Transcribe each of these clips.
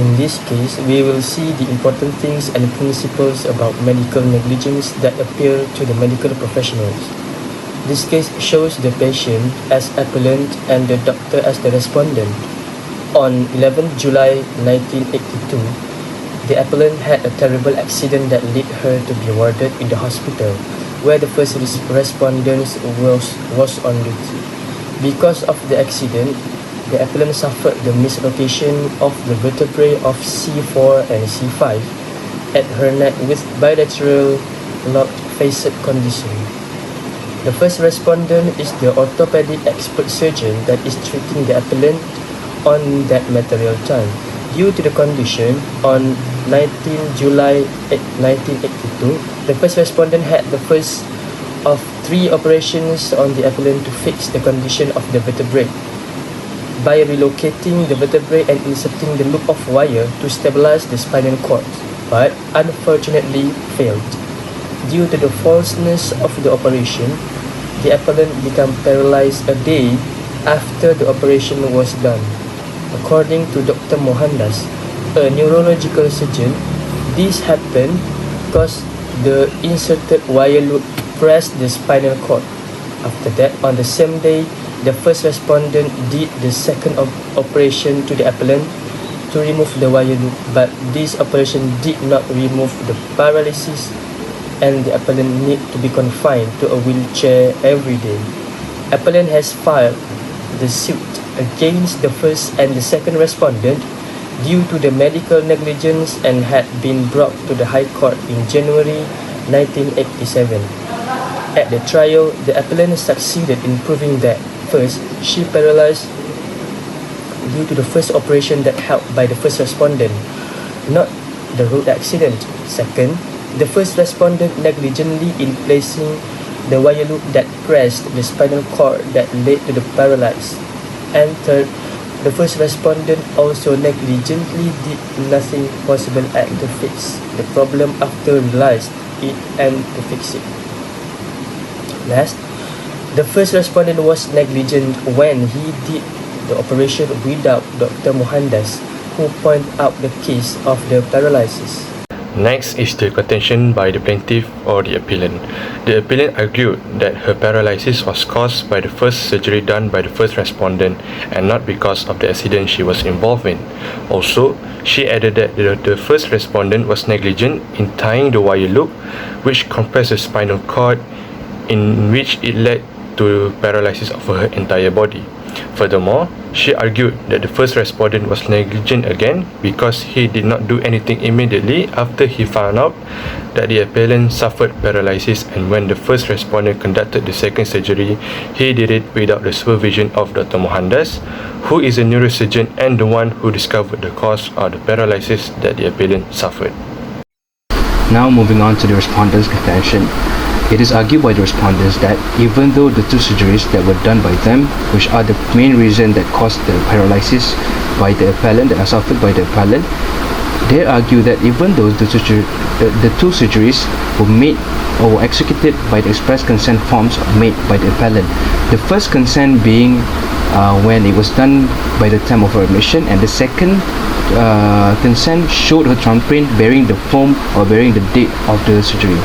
In this case, we will see the important things and principles about medical negligence that appeal to the medical professionals. This case shows the patient as appellant and the doctor as the respondent. On 11 July 1982, the appellant had a terrible accident that led her to be warded in the hospital, where the first respondent was on duty. Because of the accident, the appellant suffered the mislocation of the vertebrae of C4 and C5 at her neck with bilateral locked facet condition. The first respondent is the orthopedic expert surgeon that is treating the appellant on that material time. Due to the condition, on 19 July 1982, the first respondent had the first of 3 operations on the appellant to fix the condition of the vertebrae by relocating the vertebrae and inserting the loop of wire to stabilize the spinal cord, but unfortunately failed. Due to the falseness of the operation, the appellant became paralyzed a day after the operation was done. According to Dr. MOHAMMAD, a neurological surgeon, this happened because the inserted wire loop pressed the spinal cord. After that, on the same day, the first respondent did the second operation to the appellant to remove the wire loop, but this operation did not remove the paralysis and the appellant need to be confined to a wheelchair every day. Appellant has filed the suit against the first and the second respondent due to the medical negligence and had been brought to the High Court in January 1987. At the trial, the appellant succeeded in proving that first, she paralyzed due to the first operation that helped by the first respondent, not the road accident. Second, the first respondent negligently in placing the wire loop that pressed the spinal cord that led to the paralysis. And third, the first respondent also negligently did nothing possible act to fix the problem after realized it and to fix it. Last, the first respondent was negligent when he did the operation without Dr. MOHAMMAD, who pointed out the case of the paralysis. Next is the contention by the plaintiff or the appellant. The appellant argued that her paralysis was caused by the first surgery done by the first respondent and not because of the accident she was involved in. Also, she added that the first respondent was negligent in tying the wire loop, which compressed the spinal cord, in which it led to paralysis of her entire body. Furthermore, she argued that the first respondent was negligent again because he did not do anything immediately after he found out that the appellant suffered paralysis, and when the first respondent conducted the second surgery, he did it without the supervision of Dr. MOHAMMAD, who is a neurosurgeon and the one who discovered the cause of the paralysis that the appellant suffered. Now moving on to the respondent's contention. It is argued by the respondents that even though the 2 surgeries that were done by them, which are the main reason that caused the paralysis by the appellant, that are suffered by the appellant, they argue that even though the 2 surgeries were made or were executed by the express consent forms made by the appellant, the first consent being when it was done by the time of her admission, and the second consent showed her thumbprint bearing the form or bearing the date of the surgery.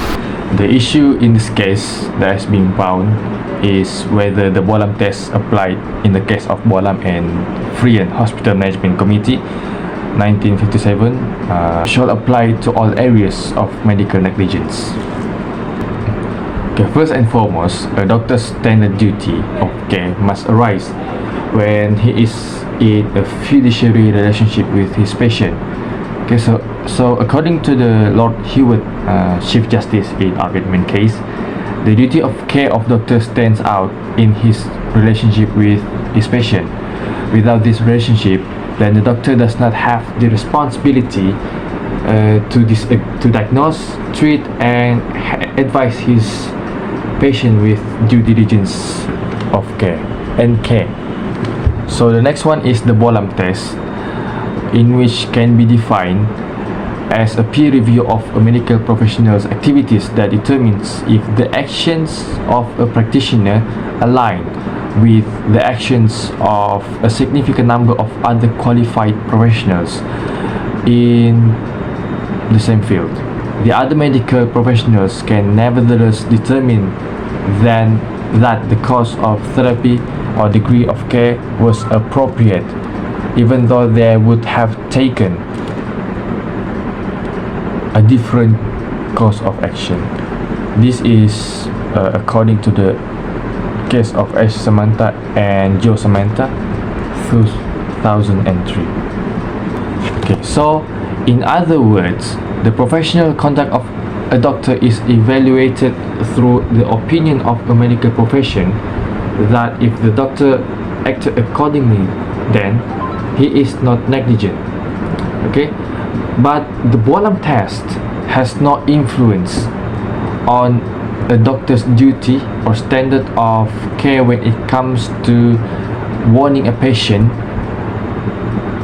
The issue in this case that has been found is whether the Bolam test applied in the case of Bolam and Frian Hospital Management Committee 1957 shall apply to all areas of medical negligence. Okay, first and foremost, a doctor's standard duty of care must arise when he is in a fiduciary relationship with his patient. Okay, so according to the Lord Hewitt, Chief Justice in argument case, the duty of care of doctor stands out in his relationship with his patient. Without this relationship, then the doctor does not have the responsibility to diagnose, treat, and advise his patient with due diligence of care and care. So the next one is the Bolam test, in which can be defined as a peer review of a medical professional's activities that determines if the actions of a practitioner align with the actions of a significant number of other qualified professionals. in the same field. The other medical professionals can nevertheless determine then that the course of therapy or degree of care was appropriate, even though they would have taken a different course of action. This is according to the case of H. Samantha and Joe Samantha, 2003. Okay, so in other words, the professional conduct of a doctor is evaluated through the opinion of a medical profession, that if the doctor acted accordingly, then he is not negligent. Okay, but the Bolam test has no influence on a doctor's duty or standard of care when it comes to warning a patient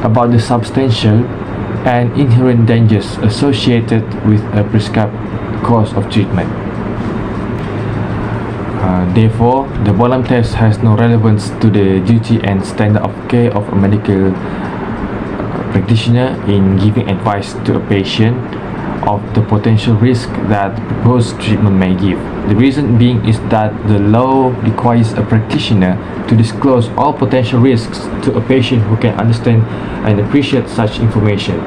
about the substantial and inherent dangers associated with a prescribed course of treatment. Therefore, the Bolam test has no relevance to the duty and standard of care of a medical practitioner in giving advice to a patient of the potential risk that the proposed treatment may give. The reason being is that the law requires a practitioner to disclose all potential risks to a patient who can understand and appreciate such information.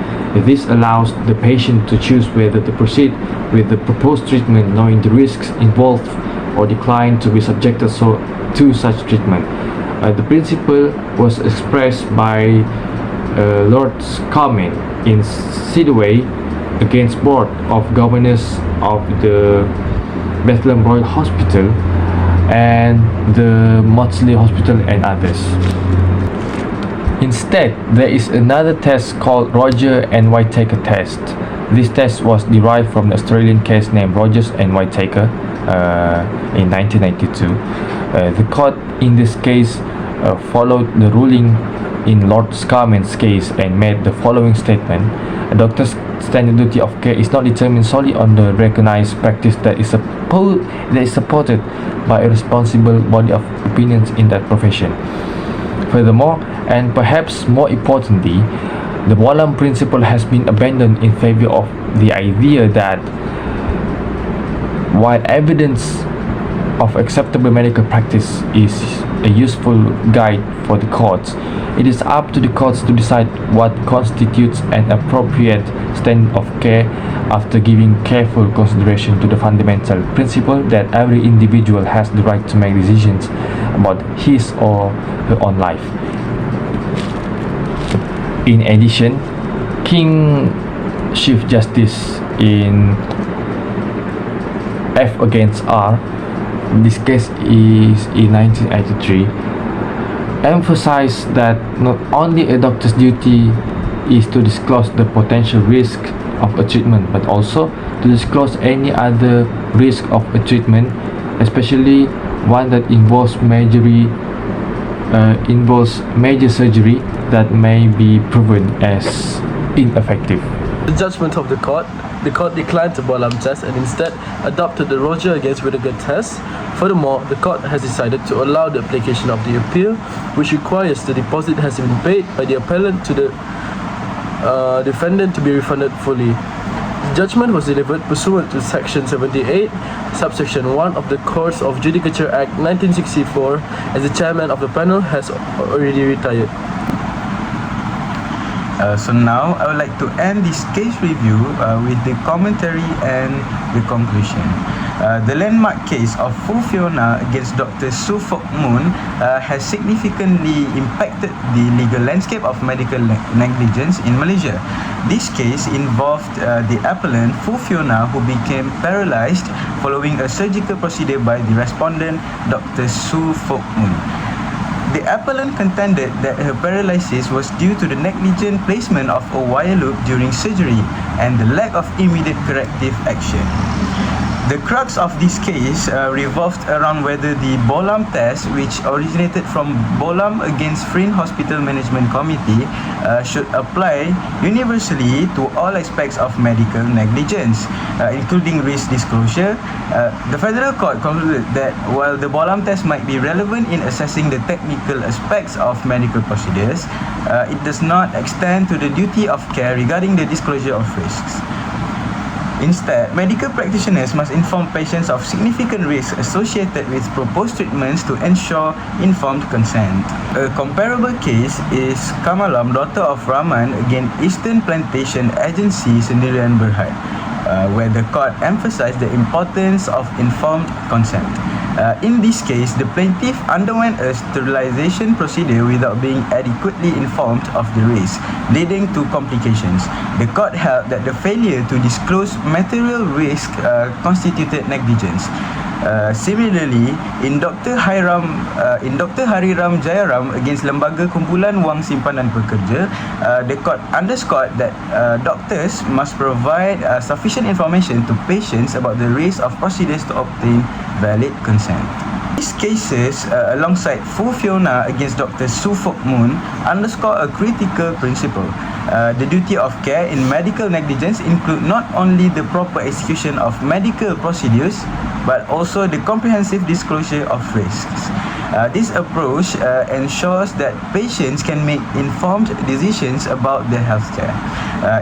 This allows the patient to choose whether to proceed with the proposed treatment knowing the risks involved or decline to be subjected to such treatment. The principle was expressed by Lord's comment in Sidaway against Board of Governors of the Bethlehem Royal Hospital and the Maudsley Hospital and others. Instead, there is another test called Roger and Whitaker test. This test was derived from the Australian case named Rogers and Whitaker in 1992. The court in this case followed the ruling in Lord Scarman's case and made the following statement: a doctor's standard duty of care is not determined solely on the recognized practice that is supported by a responsible body of opinions in that profession. Furthermore, and perhaps more importantly, the Bolam principle has been abandoned in favor of the idea that while evidence of acceptable medical practice is a useful guide for the courts, it is up to the courts to decide what constitutes an appropriate standard of care after giving careful consideration to the fundamental principle that every individual has the right to make decisions about his or her own life. In addition, King Chief Justice in F against R, this case is in 1983, emphasized that not only a doctor's duty is to disclose the potential risk of a treatment, but also to disclose any other risk of a treatment, especially one that involves major surgery that may be proven as ineffective. The judgment of the court declined the Bolam test and instead adopted the Roger against Whitaker test. Furthermore, the court has decided to allow the application of the appeal, which requires the deposit has been paid by the appellant to the defendant to be refunded fully. The judgment was delivered pursuant to Section 78, Subsection 1 of the Courts of Judicature Act 1964, as the chairman of the panel has already retired. So now I would like to end this case review with the commentary and the conclusion. The landmark case of Fu Fiona against Dr. Su Fok Moon has significantly impacted the legal landscape of medical negligence in Malaysia. This case involved the appellant Fu Fiona, who became paralyzed following a surgical procedure by the respondent Dr. Su Fok Moon. The appellant contended that her paralysis was due to the negligent placement of a wire loop during surgery and the lack of immediate corrective action. The crux of this case revolved around whether the Bolam test, which originated from Bolam against Freen Hospital Management Committee, should apply universally to all aspects of medical negligence, including risk disclosure. The Federal Court concluded that while the Bolam test might be relevant in assessing the technical aspects of medical procedures, it does not extend to the duty of care regarding the disclosure of risks. Instead, medical practitioners must inform patients of significant risks associated with proposed treatments to ensure informed consent. A comparable case is Kamalam, daughter of Rahman, against Eastern Plantation Agency Sendirian Berhad, where the court emphasized the importance of informed consent. In this case, the plaintiff underwent a sterilization procedure without being adequately informed of the risk, leading to complications. The court held that the failure to disclose material risk constituted negligence. Similarly, in Dr. Hariram Jayaram against Lembaga Kumpulan Wang Simpanan Pekerja, the court underscored that doctors must provide sufficient information to patients about the risk of procedures to obtain valid consent. These cases, alongside Fu Fiona against Dr. Su Fok Moon, underscore a critical principle. The duty of care in medical negligence include not only the proper execution of medical procedures, but also the comprehensive disclosure of risks. This approach ensures that patients can make informed decisions about their healthcare.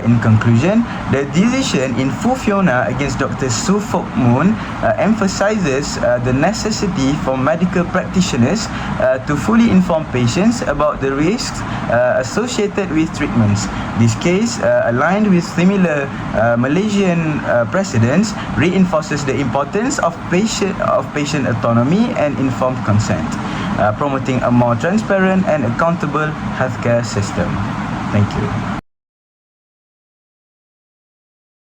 In conclusion, the decision in Fu Fiona against Dr. Su Fok Moon emphasizes the necessity for medical practitioners to fully inform patients about the risks associated with treatments. This case, aligned with similar Malaysian precedents, reinforces the importance of patient autonomy and informed consent, promoting a more transparent and accountable healthcare system. Thank you.